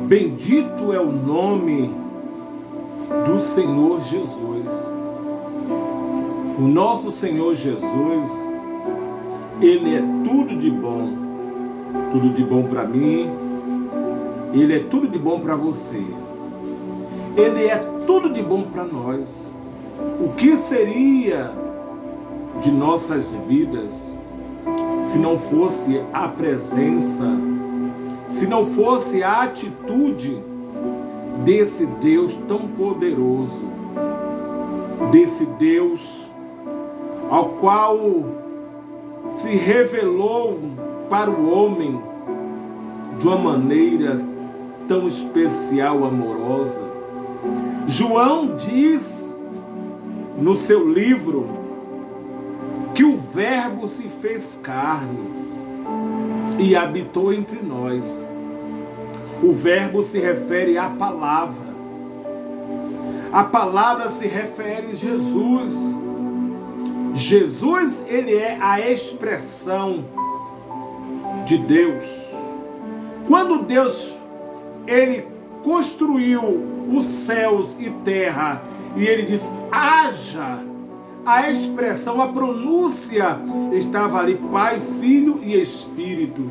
Bendito é o nome do Senhor Jesus. O nosso Senhor Jesus, Ele é tudo de bom para mim, Ele é tudo de bom para você, Ele é tudo de bom para nós. O que seria de nossas vidas se não fosse a presença, se não fosse a atitude desse Deus tão poderoso, desse Deus ao qual se revelou para o homem de uma maneira tão especial, amorosa. João diz no seu livro que o Verbo se fez carne e habitou entre nós. O Verbo se refere à palavra. A palavra se refere a Jesus. Jesus, ele é a expressão de Deus. Quando Deus, ele construiu os céus e terra, e ele diz, haja, a expressão, a pronúncia estava ali, Pai, Filho e Espírito.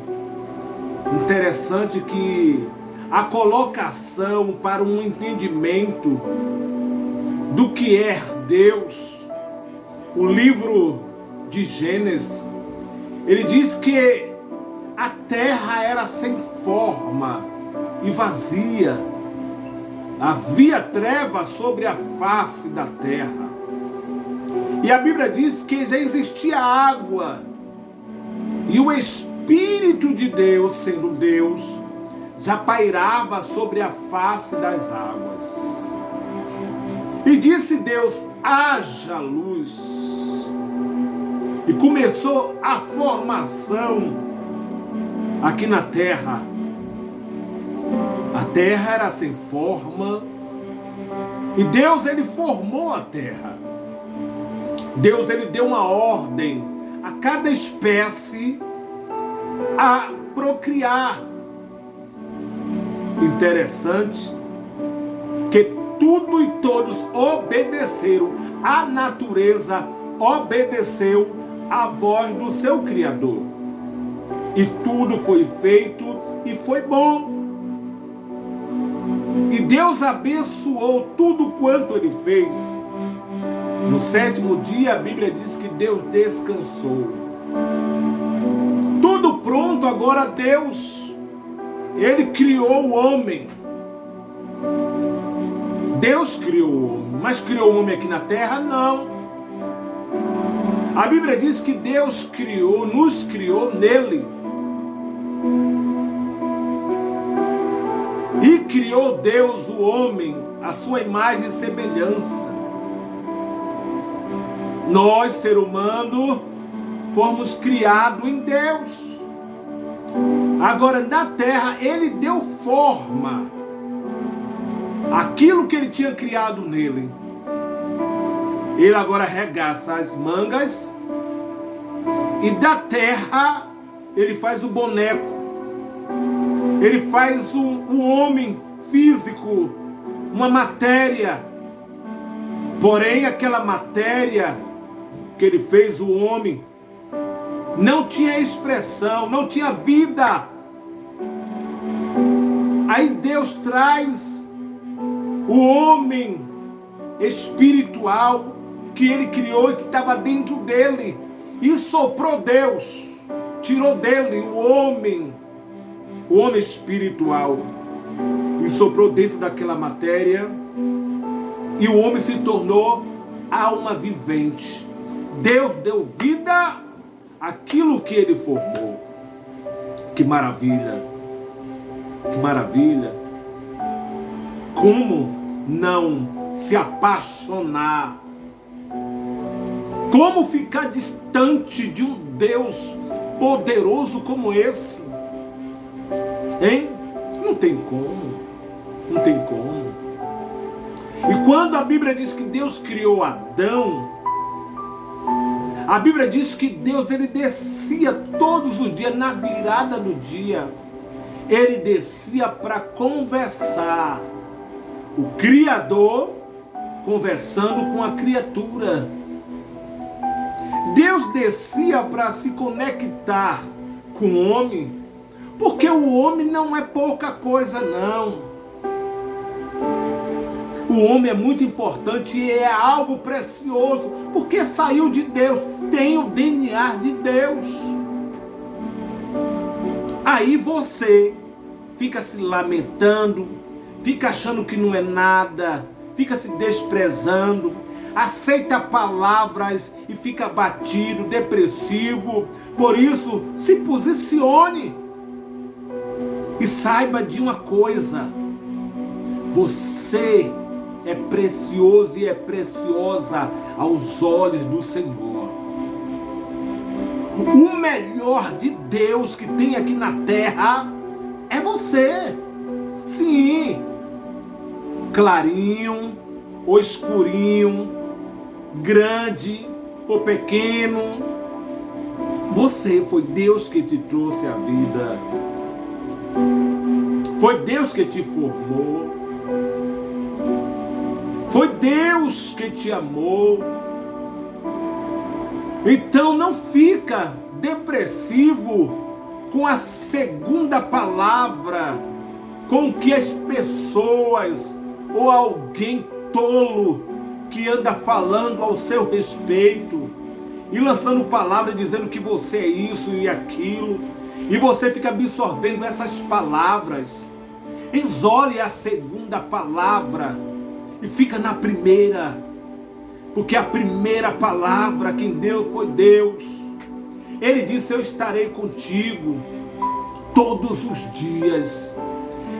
Interessante que a colocação para um entendimento do que é Deus, o livro de Gênesis, ele diz que a terra era sem forma e vazia. Havia trevas sobre a face da terra. E a Bíblia diz que já existia água. E o Espírito de Deus, sendo Deus, já pairava sobre a face das águas. E disse Deus, haja luz. E começou a formação aqui na terra. A terra era sem forma. E Deus, ele formou a terra. Deus, ele deu uma ordem a cada espécie a procriar. Interessante que tudo e todos obedeceram. A natureza obedeceu à voz do seu Criador. E tudo foi feito e foi bom. E Deus abençoou tudo quanto ele fez. No sétimo dia, a Bíblia diz que Deus descansou. Tudo pronto, agora Deus, ele criou o homem. Deus criou o homem, mas criou o homem aqui na terra? Não. A Bíblia diz que Deus criou, nos criou nele. E criou Deus o homem, a sua imagem e semelhança. Nós, ser humano, fomos criados em Deus. Agora, na terra, ele deu forma àquilo que ele tinha criado nele. Ele agora arregaça as mangas e da terra ele faz o boneco. Ele faz um homem físico, uma matéria. Porém, aquela matéria que ele fez, o homem, não tinha expressão, não tinha vida. Aí Deus traz o homem espiritual que ele criou e que estava dentro dele. E soprou Deus, tirou dele o homem espiritual. E soprou dentro daquela matéria. E o homem se tornou alma vivente. Deus deu vida àquilo que ele formou. Que maravilha! Que maravilha! Como não se apaixonar? Como ficar distante de um Deus poderoso como esse? Hein? Não tem como. Não tem como. E quando a Bíblia diz que Deus criou Adão, a Bíblia diz que Deus, ele descia todos os dias, na virada do dia, ele descia para conversar. O Criador conversando com a criatura. Deus descia para se conectar com o homem, porque o homem não é pouca coisa, não. O homem é muito importante e é algo precioso, porque saiu de Deus, tem o DNA de Deus. Aí você fica se lamentando, fica achando que não é nada, fica se desprezando, aceita palavras e fica abatido, depressivo. Por isso, se posicione e saiba de uma coisa: você é precioso e é preciosa aos olhos do Senhor. O melhor de Deus que tem aqui na terra é você. Sim, clarinho ou escurinho, grande ou pequeno, você, foi Deus que te trouxe a vida. Foi Deus que te formou. Foi Deus que te amou. Então não fica depressivo com a segunda palavra com que as pessoas ou alguém tolo que anda falando ao seu respeito e lançando palavras dizendo que você é isso e aquilo, e você fica absorvendo essas palavras. Isole a segunda palavra e fica na primeira, porque a primeira palavra quem deu foi Deus. Ele disse: eu estarei contigo todos os dias.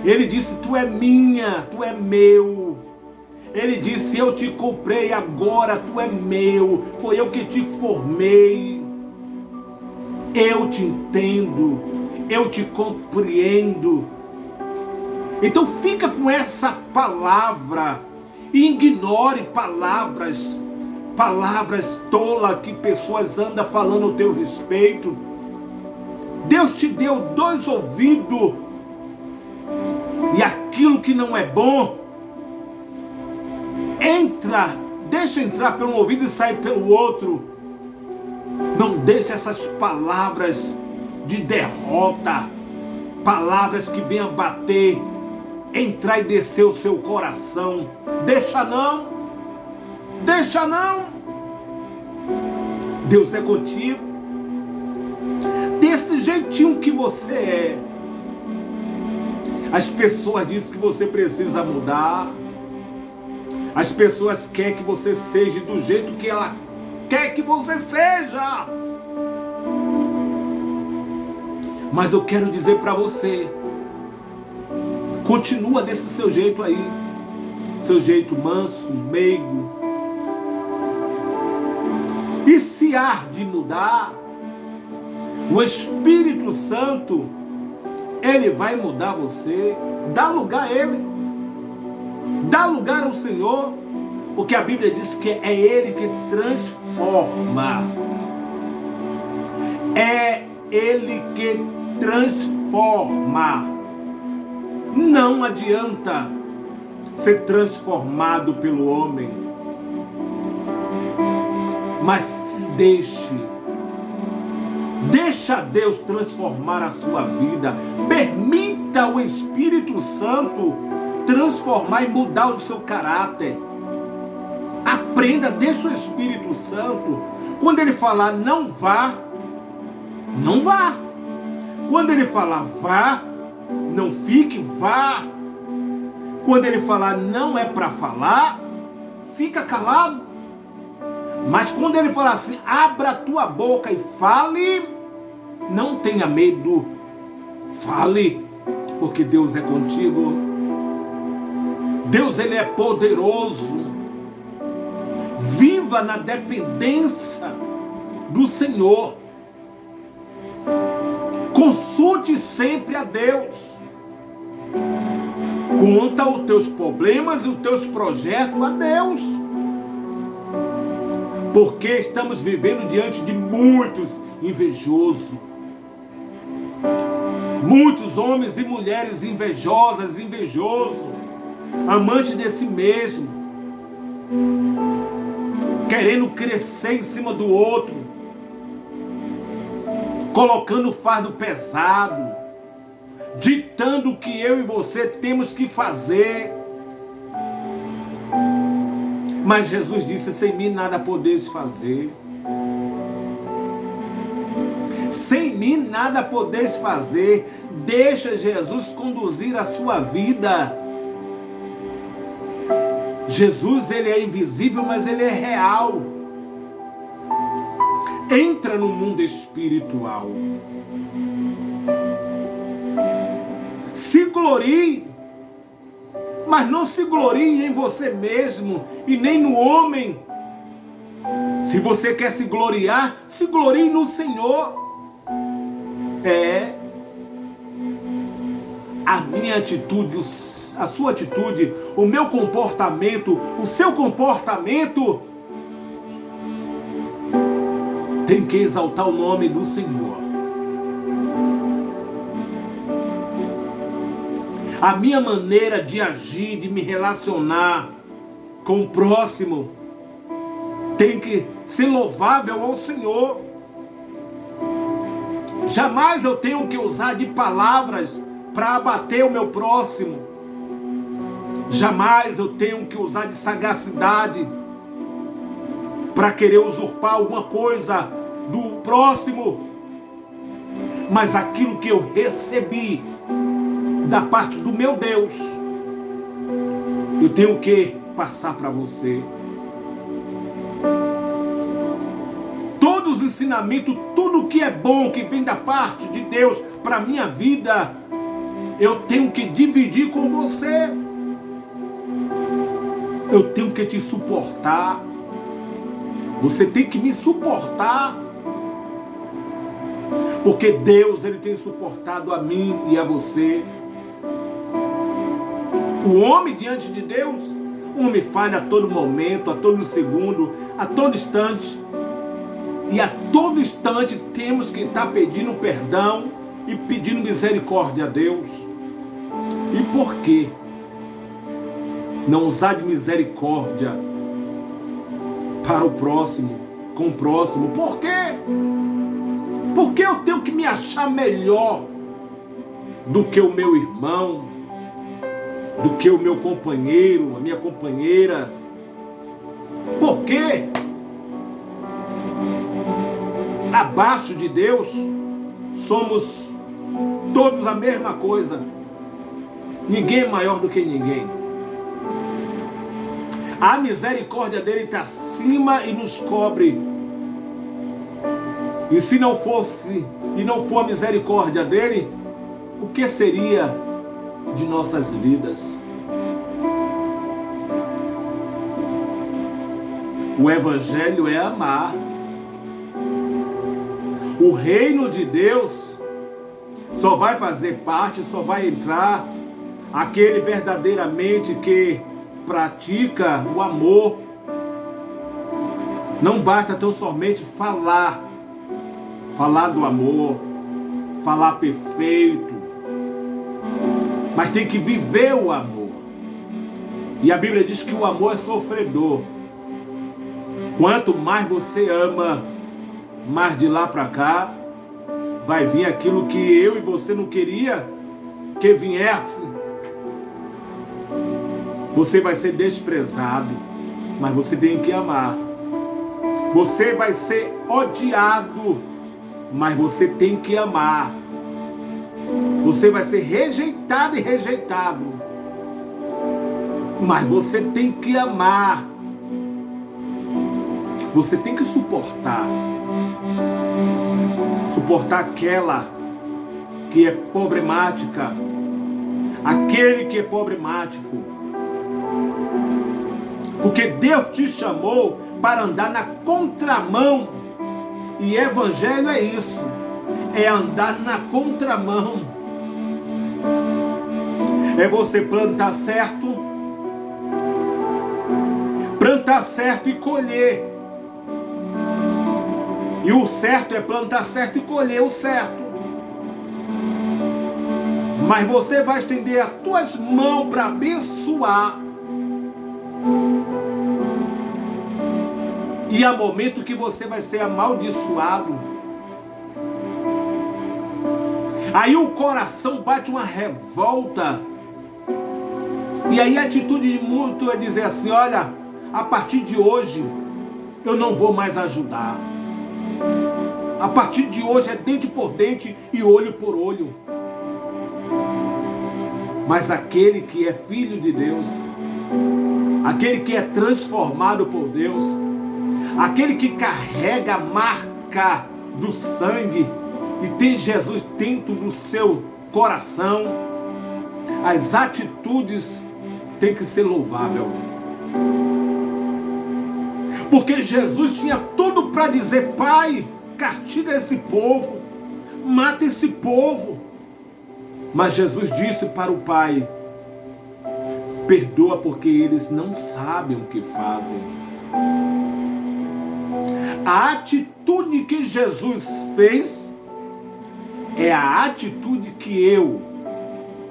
Ele disse: tu é minha, tu é meu. Ele disse: eu te comprei, agora tu é meu. Foi eu que te formei. Eu te entendo, eu te compreendo. Então fica com essa palavra e ignore palavras tolas que pessoas andam falando ao teu respeito. Deus te deu 2 ouvidos, e aquilo que não é bom, deixa entrar pelo ouvido e sair pelo outro. Não deixe essas palavras de derrota, palavras que venham bater, entrar e descer o seu coração. Deixa não. Deus é contigo, desse jeitinho que você é. As pessoas dizem que você precisa mudar. As pessoas querem que você seja do jeito que ela quer que você seja. Mas eu quero dizer para você: continua desse seu jeito aí, seu jeito manso, meigo. E se há de mudar, o Espírito Santo, ele vai mudar você. Dá lugar a ele, dá lugar ao Senhor, porque a Bíblia diz que é ele que transforma. É ele que transforma. Não adianta ser transformado pelo homem, mas deixa Deus transformar a sua vida. Permita o Espírito Santo transformar e mudar o seu caráter. Aprenda, deixa o Espírito Santo. Quando ele falar não vá, não vá. Quando ele falar vá, não fique, vá. Quando ele falar não é para falar, fica calado. Mas quando ele falar assim, abra a tua boca e fale, não tenha medo. Fale, porque Deus é contigo. Deus, ele é poderoso. Viva na dependência do Senhor. Consulte sempre a Deus. Conta os teus problemas e os teus projetos a Deus. Porque estamos vivendo diante de muitos invejosos. Muitos homens e mulheres invejosas, invejoso, amante de si mesmo, querendo crescer em cima do outro, colocando fardo pesado, ditando o que eu e você temos que fazer. Mas Jesus disse: sem mim nada podeis fazer. Sem mim nada podeis fazer. Deixa Jesus conduzir a sua vida. Jesus, ele é invisível, mas ele é real. Entra no mundo espiritual. Se glorie, mas não se glorie em você mesmo e nem no homem. Se você quer se gloriar, se glorie no Senhor. A minha atitude, a sua atitude, o meu comportamento, o seu comportamento tem que exaltar o nome do Senhor. A minha maneira de agir, de me relacionar com o próximo, tem que ser louvável ao Senhor. Jamais eu tenho que usar de palavras para abater o meu próximo. Jamais eu tenho que usar de sagacidade para querer usurpar alguma coisa do próximo. Mas aquilo que eu recebi da parte do meu Deus, eu tenho que passar para você. Todos os ensinamentos, tudo que é bom, que vem da parte de Deus para a minha vida, eu tenho que dividir com você. Eu tenho que te suportar. Você tem que me suportar. Porque Deus, ele tem suportado a mim e a você. O homem diante de Deus, o homem falha a todo momento, a todo segundo, a todo instante. E a todo instante temos que estar pedindo perdão e pedindo misericórdia a Deus. E por quê não usar de misericórdia para o próximo, com o próximo? Por quê? Porque eu tenho que me achar melhor do que o meu irmão, do que o meu companheiro, a minha companheira? Por quê? Abaixo de Deus, somos todos a mesma coisa. Ninguém é maior do que ninguém. A misericórdia dele está acima e nos cobre. E se não fosse, e não for a misericórdia dele, o que seria de nossas vidas? O evangelho é amar. O reino de Deus só vai fazer parte, só vai entrar aquele verdadeiramente que pratica o amor. Não basta tão somente falar do amor, falar perfeito, mas tem que viver o amor. E a Bíblia diz que o amor é sofredor. Quanto mais você ama, mais de lá para cá vai vir aquilo que eu e você não queria que viesse. Você vai ser desprezado, mas você tem que amar. Você vai ser odiado, mas você tem que amar. Você vai ser rejeitado e rejeitado, mas você tem que amar. Você tem que suportar aquela que é problemática, aquele que é problemático. Porque Deus te chamou para andar na contramão. E evangelho é isso. É andar na contramão. É você plantar certo e colher. E o certo é plantar certo e colher o certo. Mas você vai estender as tuas mãos para abençoar. E há momento que você vai ser amaldiçoado. Aí o coração bate uma revolta. E aí a atitude de muito é dizer assim: olha, a partir de hoje eu não vou mais ajudar. A partir de hoje é dente por dente e olho por olho. Mas aquele que é filho de Deus, aquele que é transformado por Deus, aquele que carrega a marca do sangue e tem Jesus dentro do seu coração, as atitudes têm que ser louváveis. Porque Jesus tinha tudo para dizer: Pai, castiga esse povo, mata esse povo. Mas Jesus disse para o Pai: perdoa, porque eles não sabem o que fazem. A atitude que Jesus fez é a atitude que eu,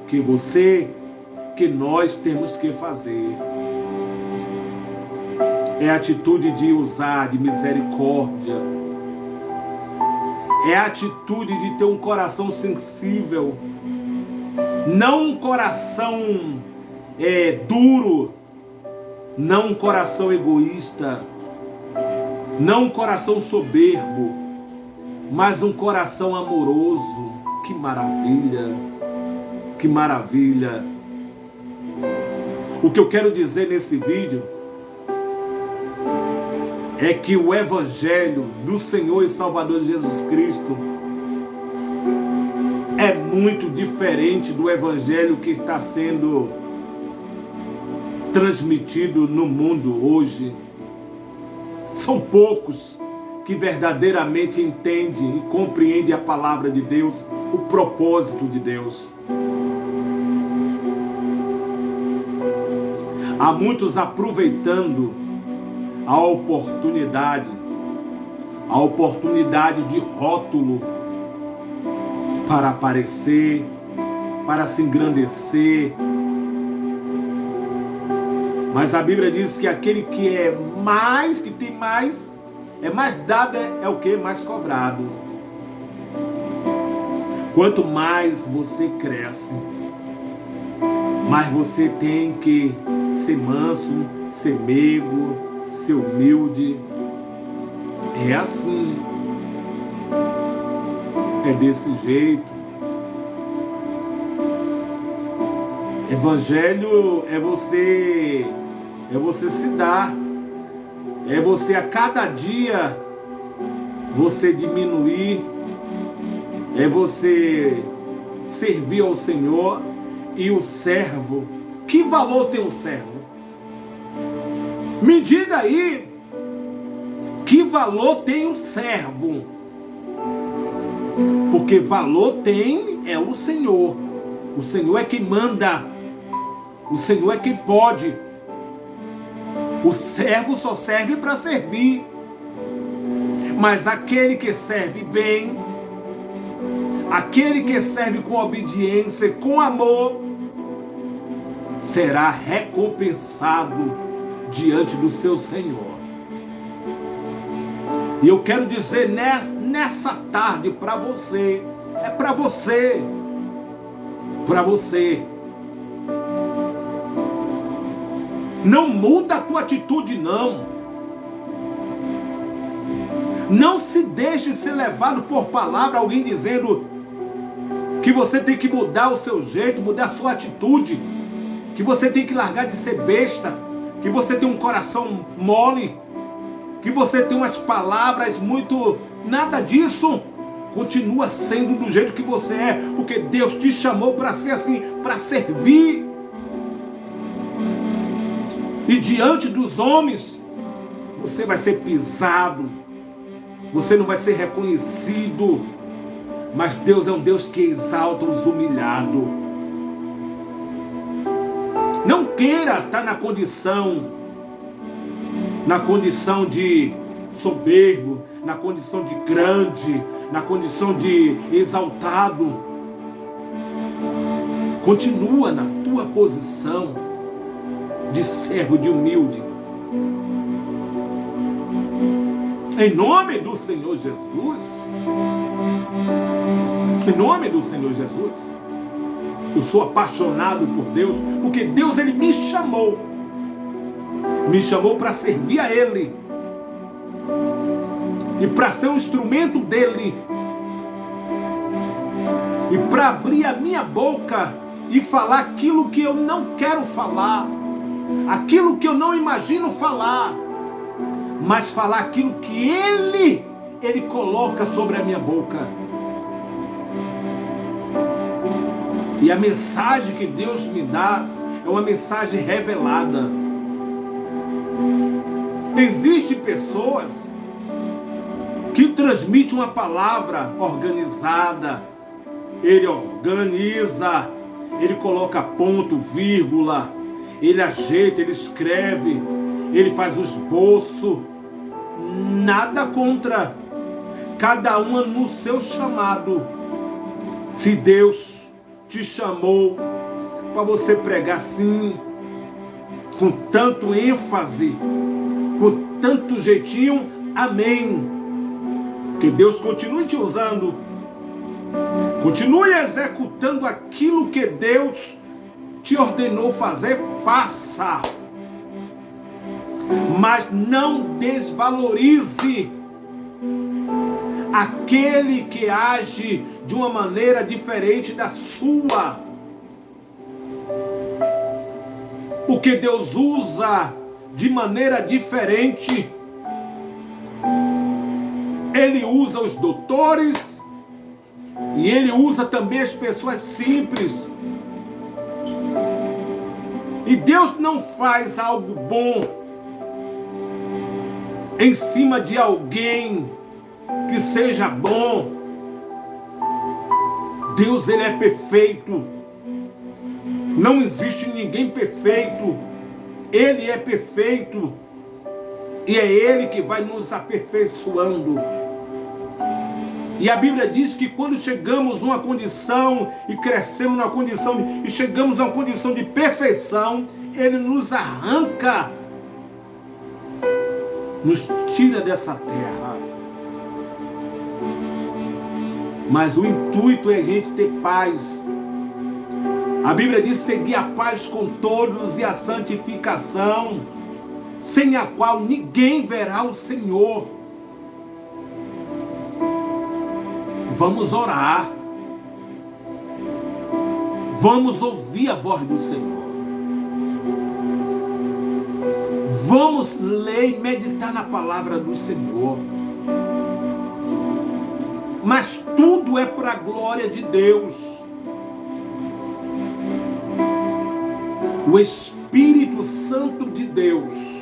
que você, que nós temos que fazer. É a atitude de usar de misericórdia. É a atitude de ter um coração sensível. Não um coração duro. Não um coração egoísta. Não um coração soberbo. Mas um coração amoroso. Que maravilha. Que maravilha. O que eu quero dizer nesse vídeo é que o Evangelho do Senhor e Salvador Jesus Cristo é muito diferente do Evangelho que está sendo transmitido no mundo hoje. São poucos que verdadeiramente entendem e compreendem a palavra de Deus, o propósito de Deus. Há muitos aproveitando a oportunidade de rótulo para aparecer, para se engrandecer. Mas a Bíblia diz que aquele que é mais, que tem mais, é mais dado, é o que? Mais cobrado. Quanto mais você cresce, mais você tem que ser manso, ser meigo, ser humilde. É assim. É desse jeito. Evangelho é você se dar. É você a cada dia você diminuir. É você servir ao Senhor. E o servo, que valor tem o servo? Me diga aí, que valor tem o servo? Porque valor tem é o Senhor. O Senhor é quem manda. O Senhor é quem pode. O servo só serve para servir. Mas aquele que serve bem, aquele que serve com obediência, com amor, será recompensado diante do seu Senhor. E eu quero dizer nessa tarde para você, é para você, não muda a tua atitude, não se deixe ser levado por palavra, alguém dizendo que você tem que mudar o seu jeito, mudar a sua atitude, que você tem que largar de ser besta, que você tem um coração mole, que você tem umas palavras muito... Nada disso. Continua sendo do jeito que você é, porque Deus te chamou para ser assim, para servir. E diante dos homens, você vai ser pisado, você não vai ser reconhecido, mas Deus é um Deus que exalta os humilhados. Não queira estar na condição de soberbo, na condição de grande, na condição de exaltado. Continua na tua posição de servo, de humilde. Em nome do Senhor Jesus. Em nome do Senhor Jesus. Eu sou apaixonado por Deus, porque Deus, Ele me chamou. Me chamou para servir a Ele. E para ser um instrumento dEle. E para abrir a minha boca e falar aquilo que eu não quero falar. Aquilo que eu não imagino falar. Mas falar aquilo que Ele coloca sobre a minha boca. E a mensagem que Deus me dá é uma mensagem revelada. Existem pessoas que transmitem uma palavra organizada. Ele organiza, ele coloca ponto, vírgula, ele ajeita, ele escreve, ele faz o esboço. Nada contra, cada uma no seu chamado. Se Deus te chamou para você pregar assim, com tanto ênfase, com tanto jeitinho, amém. Que Deus continue te usando, continue executando aquilo que Deus te ordenou fazer, faça. Mas não desvalorize aquele que age de uma maneira diferente da sua. Porque Deus usa de maneira diferente. Ele usa os doutores e Ele usa também as pessoas simples. E Deus não faz algo bom em cima de alguém que seja bom. Deus, Ele é perfeito. Não existe ninguém perfeito. Ele é perfeito. E é Ele que vai nos aperfeiçoando. E a Bíblia diz que quando chegamos a uma condição e crescemos na condição e chegamos a uma condição de perfeição, Ele nos arranca, nos tira dessa terra. Mas o intuito é a gente ter paz. A Bíblia diz: seguir a paz com todos e a santificação, sem a qual ninguém verá o Senhor. Vamos orar. Vamos ouvir a voz do Senhor. Vamos ler e meditar na palavra do Senhor. Mas tudo é para a glória de Deus. O Espírito Santo de Deus.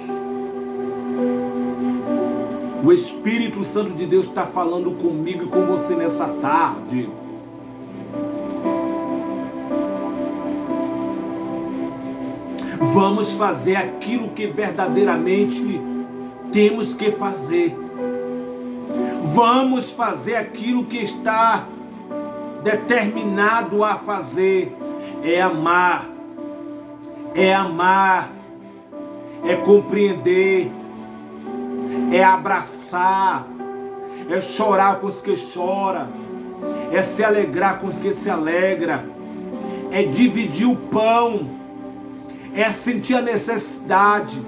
O Espírito Santo de Deus está falando comigo e com você nessa tarde. Vamos fazer aquilo que verdadeiramente temos que fazer. Vamos fazer aquilo que está determinado a fazer. É amar. É amar. É compreender. É abraçar, é chorar com os que choram, é se alegrar com os que se alegra, é dividir o pão, é sentir a necessidade.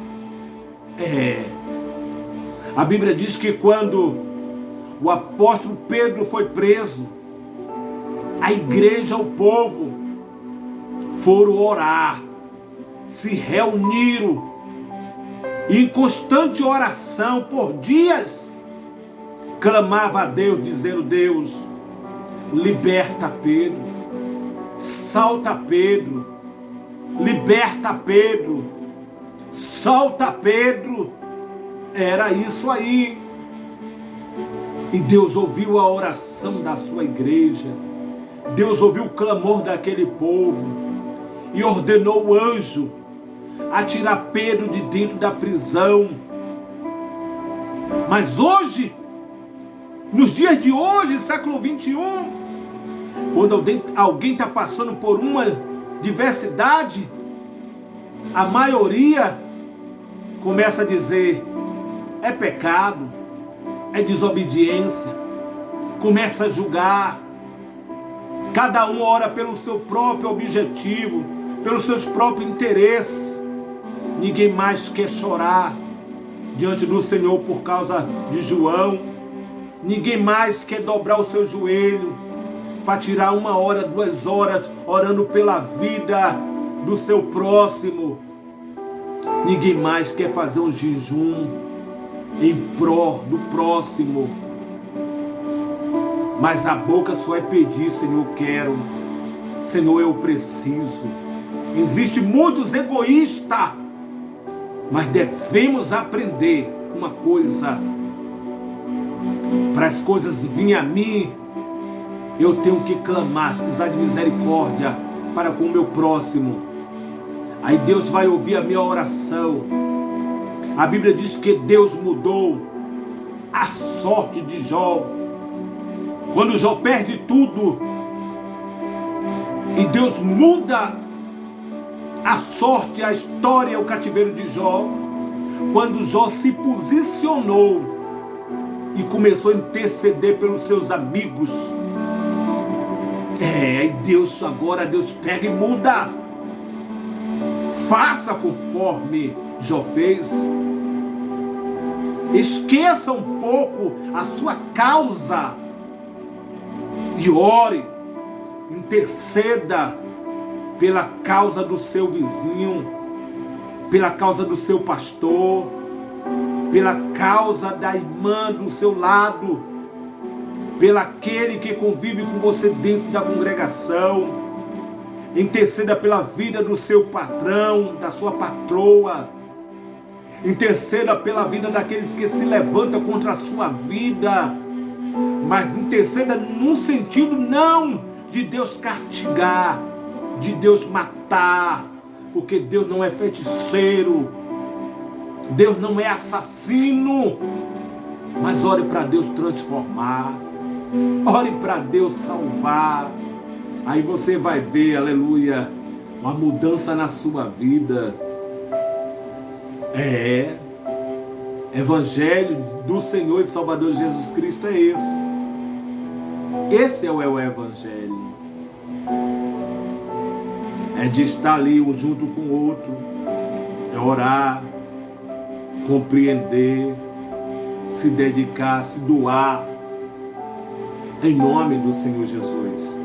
A Bíblia diz que quando o apóstolo Pedro foi preso, a igreja, o povo, foram orar, se reuniram, em constante oração por dias, clamava a Deus, dizendo: Deus, liberta Pedro, solta Pedro, liberta Pedro, solta Pedro. Era isso aí. E Deus ouviu a oração da sua igreja, Deus ouviu o clamor daquele povo e ordenou o anjo a tirar Pedro de dentro da prisão. Mas hoje, nos dias de hoje, século 21, quando alguém está passando por uma diversidade, a maioria começa a dizer: é pecado, é desobediência, começa a julgar. Cada um ora pelo seu próprio objetivo, pelos seus próprios interesses. Ninguém mais quer chorar diante do Senhor por causa de João. Ninguém mais quer dobrar o seu joelho para tirar 1 hora, 2 horas orando pela vida do seu próximo. Ninguém mais quer fazer um jejum em prol do próximo. Mas a boca só é pedir: Senhor, eu quero. Senhor, eu preciso. Existem muitos egoístas, mas devemos aprender uma coisa: para as coisas virem a mim, eu tenho que clamar, usar de misericórdia para com o meu próximo. Aí Deus vai ouvir a minha oração. A Bíblia diz que Deus mudou a sorte de Jó. Quando Jó perde tudo, e Deus muda a sorte, a história, o cativeiro de Jó, quando Jó se posicionou e começou a interceder pelos seus amigos. E Deus pega e muda. Faça conforme Jó fez. Esqueça um pouco a sua causa e ore, interceda pela causa do seu vizinho, pela causa do seu pastor, pela causa da irmã do seu lado, pela aquele que convive com você dentro da congregação. Interceda pela vida do seu patrão, da sua patroa. Interceda pela vida daqueles que se levantam contra a sua vida. Mas interceda num sentido não de Deus castigar, de Deus matar, porque Deus não é feiticeiro, Deus não é assassino. Mas ore para Deus transformar, ore para Deus salvar. Aí você vai ver, aleluia, uma mudança na sua vida. Evangelho do Senhor e Salvador Jesus Cristo é esse. Esse é o Evangelho. É de estar ali um junto com o outro. É orar, compreender, se dedicar, se doar, em nome do Senhor Jesus.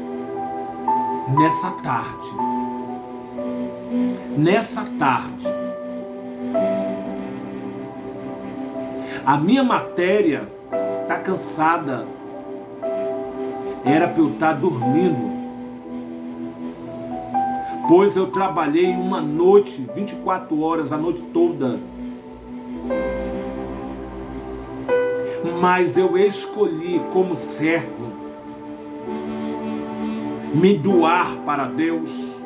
Nessa tarde, a minha matéria está cansada. Era para eu estar dormindo, pois eu trabalhei uma noite, 24 horas, a noite toda. Mas eu escolhi como servo me doar para Deus.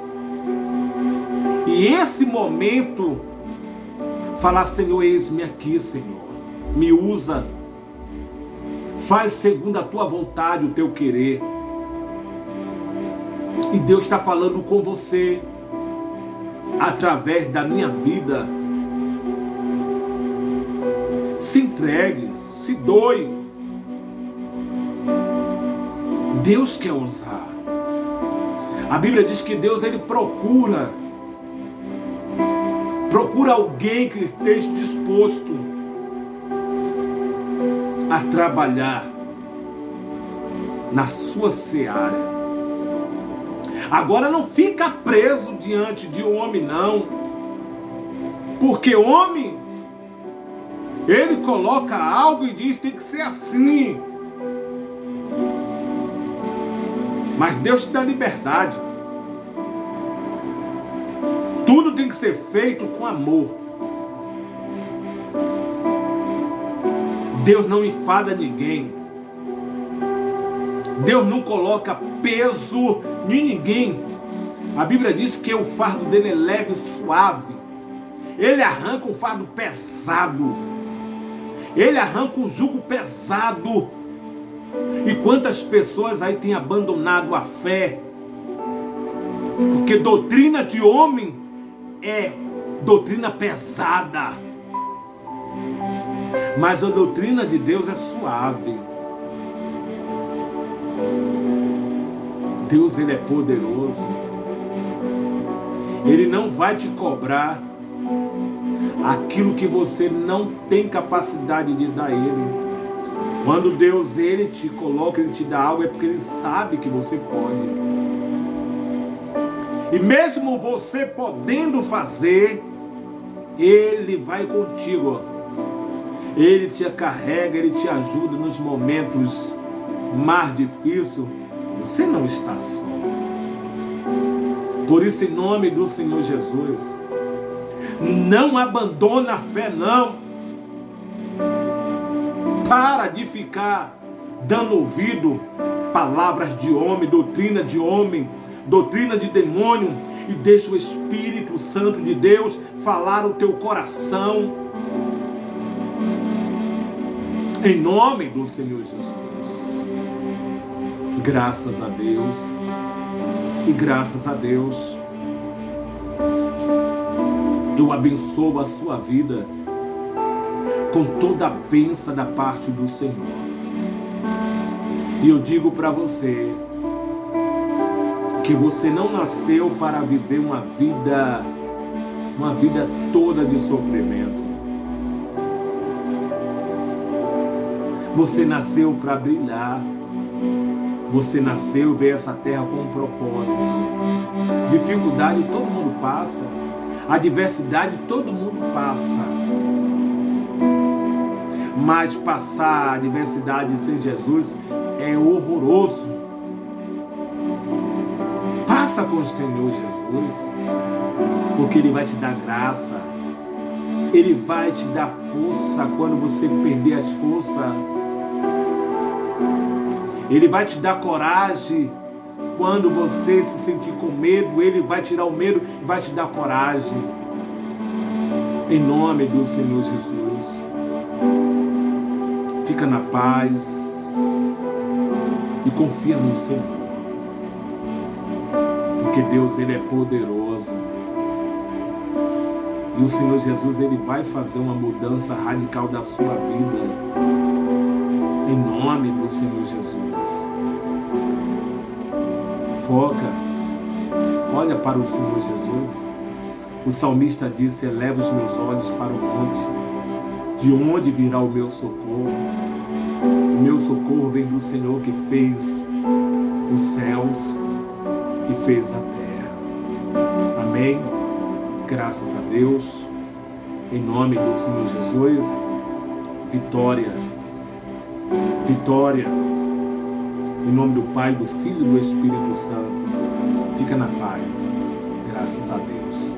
E esse momento, falar: Senhor, eis-me aqui, Senhor, me usa, faz segundo a tua vontade, o teu querer. E Deus está falando com você através da minha vida. Se entregue, se doe. Deus quer usar. A Bíblia diz que Deus, ele procura alguém que esteja disposto a trabalhar na sua seara. Agora não fica preso diante de homem, não. Porque homem, ele coloca algo e diz: tem que ser assim. Mas Deus te dá liberdade. Tudo tem que ser feito com amor. Deus não enfada ninguém. Deus não coloca peso em ninguém. A Bíblia diz que o fardo dele é leve e suave. Ele arranca um fardo pesado. Ele arranca um jugo pesado. E quantas pessoas aí têm abandonado a fé? Porque doutrina de homem é doutrina pesada. Mas a doutrina de Deus é suave. Deus, ele é poderoso. Ele não vai te cobrar aquilo que você não tem capacidade de dar a ele. Quando Deus, ele te coloca, ele te dá algo, é porque ele sabe que você pode. E mesmo você podendo fazer, ele vai contigo. Ele te carrega, ele te ajuda nos momentos mais difíceis. Você não está só. Por isso, em nome do Senhor Jesus, não abandona a fé, não. Para de ficar dando ouvido palavras de homem, doutrina de demônio, e deixa o Espírito Santo de Deus falar o teu coração. Em nome do Senhor Jesus. Graças a Deus. E graças a Deus, eu abençoo a sua vida com toda a bênção da parte do Senhor. E eu digo para você que você não nasceu para viver uma vida toda de sofrimento. Você nasceu para brilhar. Você nasceu, veio essa terra com um propósito. Dificuldade todo mundo passa. Adversidade todo mundo passa. Mas passar a adversidade sem Jesus é horroroso. Passa com o Senhor Jesus, porque Ele vai te dar graça. Ele vai te dar força quando você perder as forças. Ele vai te dar coragem quando você se sentir com medo. Ele vai tirar o medo e vai te dar coragem. Em nome do Senhor Jesus. Fica na paz e confia no Senhor. Porque Deus, ele é poderoso. E o Senhor Jesus, ele vai fazer uma mudança radical da sua vida. Em nome do Senhor Jesus. Foca. Olha para o Senhor Jesus. O salmista disse: eleva os meus olhos para o monte. De onde virá o meu socorro? O meu socorro vem do Senhor que fez os céus e fez a terra. Amém? Graças a Deus. Em nome do Senhor Jesus. Vitória. Vitória. Em nome do Pai, do Filho e do Espírito Santo. Fica na paz. Graças a Deus.